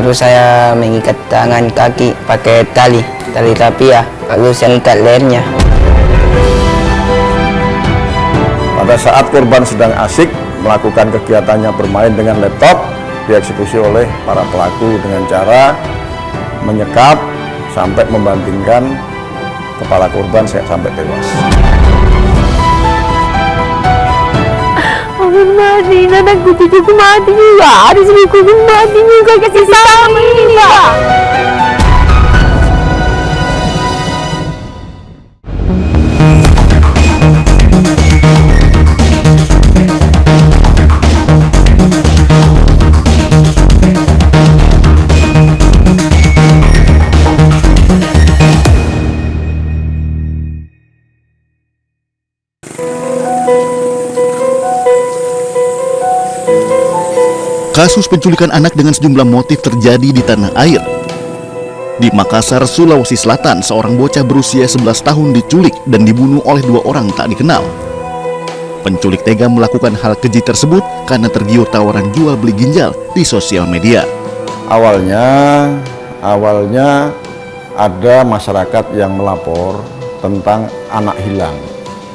Terus saya mengikat tangan kaki pakai tali rapia, lalu saya ikat lehernya. Pada saat korban sedang asik melakukan kegiatannya bermain dengan laptop, dieksekusi oleh para pelaku dengan cara menyekap sampai membantingkan kepala korban sampai tewas. Amin mati, anakku cucuku mati juga, ada suamiku mati juga, kasih sayang ini Pak. Kasus penculikan anak dengan sejumlah motif terjadi di tanah air. Di Makassar, Sulawesi Selatan, seorang bocah berusia 11 tahun diculik dan dibunuh oleh 2 orang tak dikenal. Penculik tega melakukan hal keji tersebut karena tergiur tawaran jual beli ginjal di sosial media. Awalnya ada masyarakat yang melapor tentang anak hilang.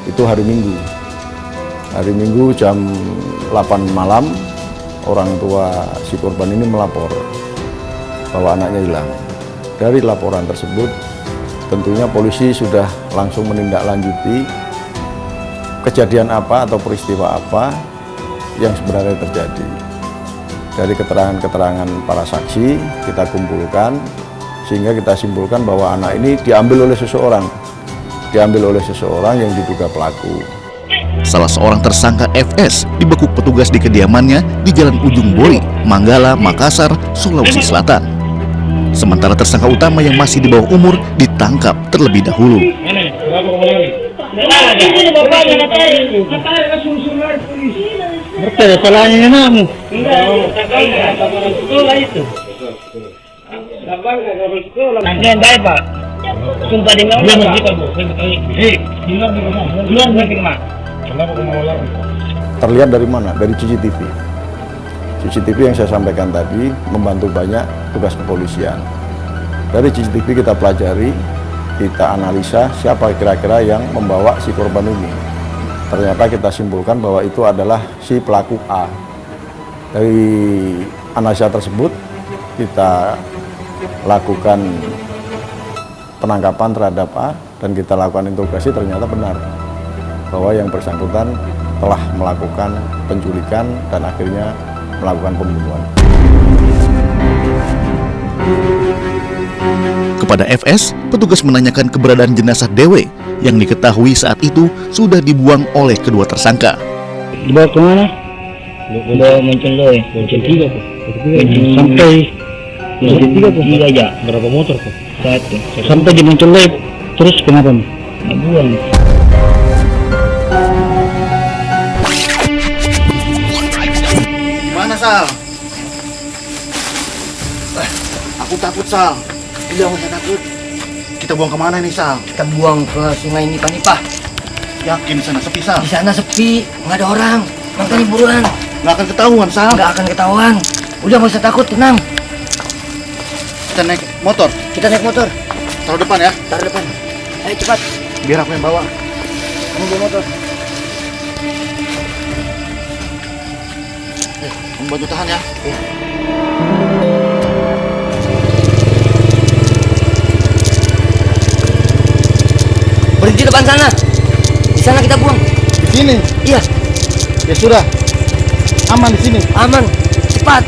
Itu hari Minggu. Hari Minggu jam 8 malam, orang tua si korban ini melapor bahwa anaknya hilang. Dari laporan tersebut, tentunya polisi sudah langsung menindaklanjuti kejadian apa atau peristiwa apa yang sebenarnya terjadi. Dari keterangan-keterangan para saksi kita kumpulkan, sehingga kita simpulkan bahwa anak ini diambil oleh seseorang yang diduga pelaku. Salah seorang tersangka FS dibekuk petugas di kediamannya di Jalan Ujung Bori, Manggala, Makassar, Sulawesi Selatan. Sementara tersangka utama yang masih di bawah umur ditangkap terlebih dahulu. Terlihat dari mana? Dari CCTV. CCTV yang saya sampaikan tadi membantu banyak tugas kepolisian. Dari CCTV kita pelajari, kita analisa siapa kira-kira yang membawa si korban ini. Ternyata kita simpulkan bahwa itu adalah si pelaku A. Dari analisa tersebut kita lakukan penangkapan terhadap A dan kita lakukan interogasi, ternyata benar bahwa yang bersangkutan telah melakukan penculikan dan akhirnya melakukan pembunuhan. Kepada FS, petugas menanyakan keberadaan jenazah DW yang diketahui saat itu sudah dibuang oleh kedua tersangka. Dibawa ke mana? Dibawa Menceloi. Mencel 3 kok. Sampai Mencel 3 kok. 3 aja. Berapa motor kok? 1. Sampai di Menceloi. Terus kenapa nih? Buang. Gimana, Sal? Aku takut, Sal. Tidak usah takut. Kita buang kemana nih, Sal? Kita buang ke sungai Nipah-Nipah. Yakin di sana sepi, Sal? Di sana sepi, nggak ada orang. Makanya buruan. Nggak akan ketahuan, Sal. Nggak akan ketahuan. Udah nggak usah takut, tenang. Kita naik motor. Kita naik motor. Taruh depan ya. Taruh depan. Ayo cepat. Biar aku yang bawa. Kamu bawa motor. Kamu bantu tahan ya. Berhenti depan sana. Di sana kita buang. Di sini. Iya. Ya sudah. Aman di sini. Aman. Cepat.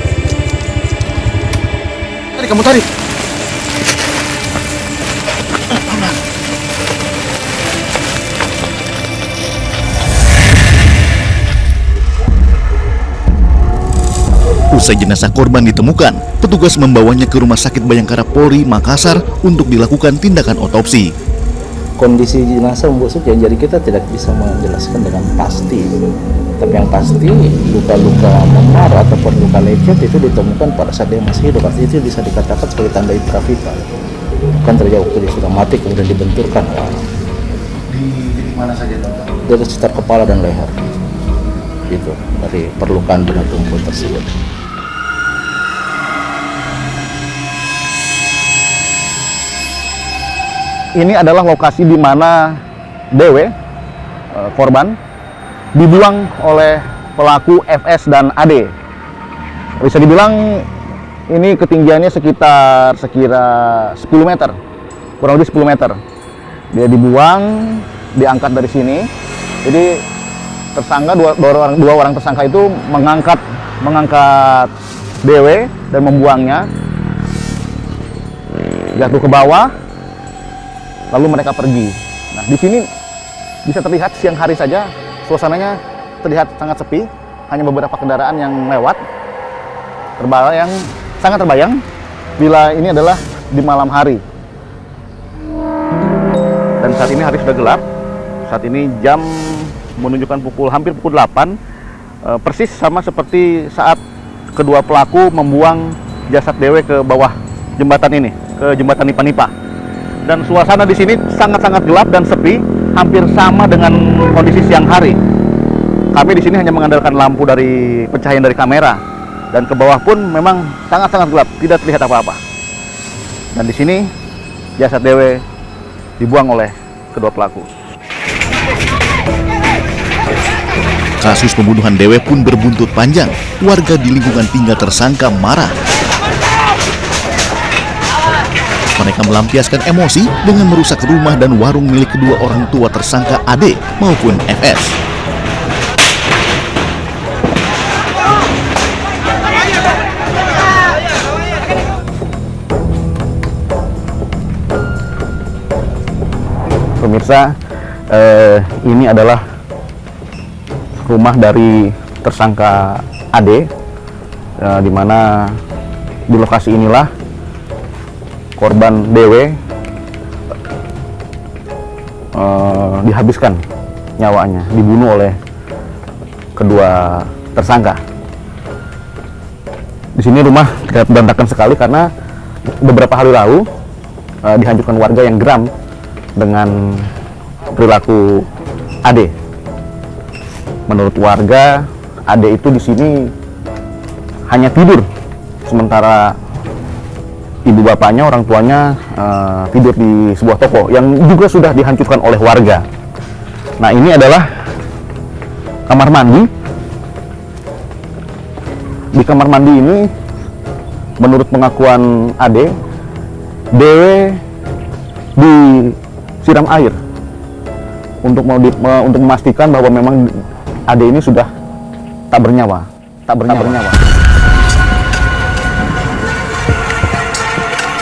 Tarik, kamu tarik. Usai jenazah korban ditemukan, petugas membawanya ke Rumah Sakit Bayangkara Polri Makassar untuk dilakukan tindakan otopsi. Kondisi jenazah membusuk ya, jadi kita tidak bisa menjelaskan dengan pasti. Tapi yang pasti luka-luka memar ataupun luka lecet itu ditemukan pada saat dia masih hidup. Artinya itu bisa dikatakan sebagai tanda intravital. Kan terjadi waktu dia sudah mati kemudian dibenturkan. Di mana saja, dokter? Dari sekitar kepala dan leher. Gitu, dari perlukaan benda tumpul tersebut. ini adalah lokasi di mana DW, korban, dibuang oleh pelaku FS dan AD. Bisa dibilang ini ketinggiannya sekira 10 meter, kurang lebih 10 meter. Dia dibuang, diangkat dari sini. Jadi tersangka dua orang tersangka itu mengangkat DW dan membuangnya, jatuh ke bawah, lalu mereka pergi. Nah, di sini bisa terlihat siang hari saja suasananya terlihat sangat sepi, hanya beberapa kendaraan yang lewat. Sangat terbayang bila ini adalah di malam hari. Dan saat ini hari sudah gelap. Saat ini jam menunjukkan hampir pukul 8. Persis sama seperti saat kedua pelaku membuang jasad DW ke bawah jembatan ini, ke jembatan Nipa-Nipa. Dan suasana di sini sangat-sangat gelap dan sepi, hampir sama dengan kondisi siang hari. Kami di sini hanya mengandalkan lampu dari pencahayaan dari kamera, dan ke bawah pun memang sangat-sangat gelap, tidak terlihat apa-apa. Dan di sini jasad DW dibuang oleh kedua pelaku. Kasus pembunuhan DW pun berbuntut panjang. Warga di lingkungan tinggal tersangka marah. Mereka melampiaskan emosi dengan merusak rumah dan warung milik kedua orang tua tersangka AD maupun FS. Pemirsa, ini adalah rumah dari tersangka AD, di mana di lokasi inilah korban DW dihabiskan nyawanya, dibunuh oleh kedua tersangka. Di sini rumah terlihat berantakan sekali karena beberapa hari lalu dihancurkan warga yang geram dengan perilaku AD. Menurut warga, AD itu di sini hanya tidur, sementara ibu bapaknya, orang tuanya tidur di sebuah toko yang juga sudah dihancurkan oleh warga. Nah, ini adalah kamar mandi. Di kamar mandi ini, menurut pengakuan AD, DW disiram air untuk memastikan bahwa memang AD ini sudah tak bernyawa.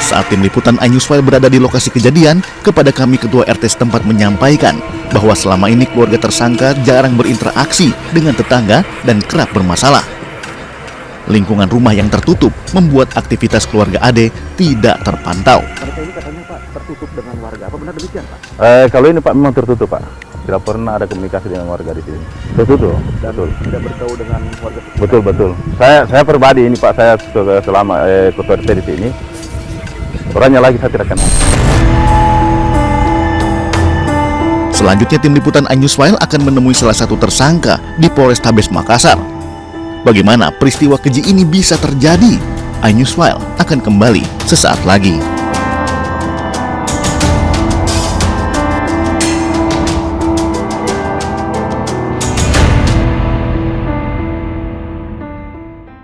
Saat tim liputan iNewsFile berada di lokasi kejadian, kepada kami ketua RT setempat menyampaikan bahwa selama ini keluarga tersangka jarang berinteraksi dengan tetangga dan kerap bermasalah. Lingkungan rumah yang tertutup membuat aktivitas keluarga AD tidak terpantau. Mereka ini katanya Pak tertutup dengan warga, apa benar demikian Pak? Kalau ini Pak memang tertutup Pak, tidak pernah ada komunikasi dengan warga di sini. Tertutup, betul. Tidak bertemu dengan warga. Betul. Saya pribadi ini Pak, saya selama ketua RT di sini, orangnya lagi saya tidak kenal. Selanjutnya tim liputan iNewsFile akan menemui salah satu tersangka di Polrestabes Makassar. Bagaimana peristiwa keji ini bisa terjadi? iNewsFile akan kembali sesaat lagi.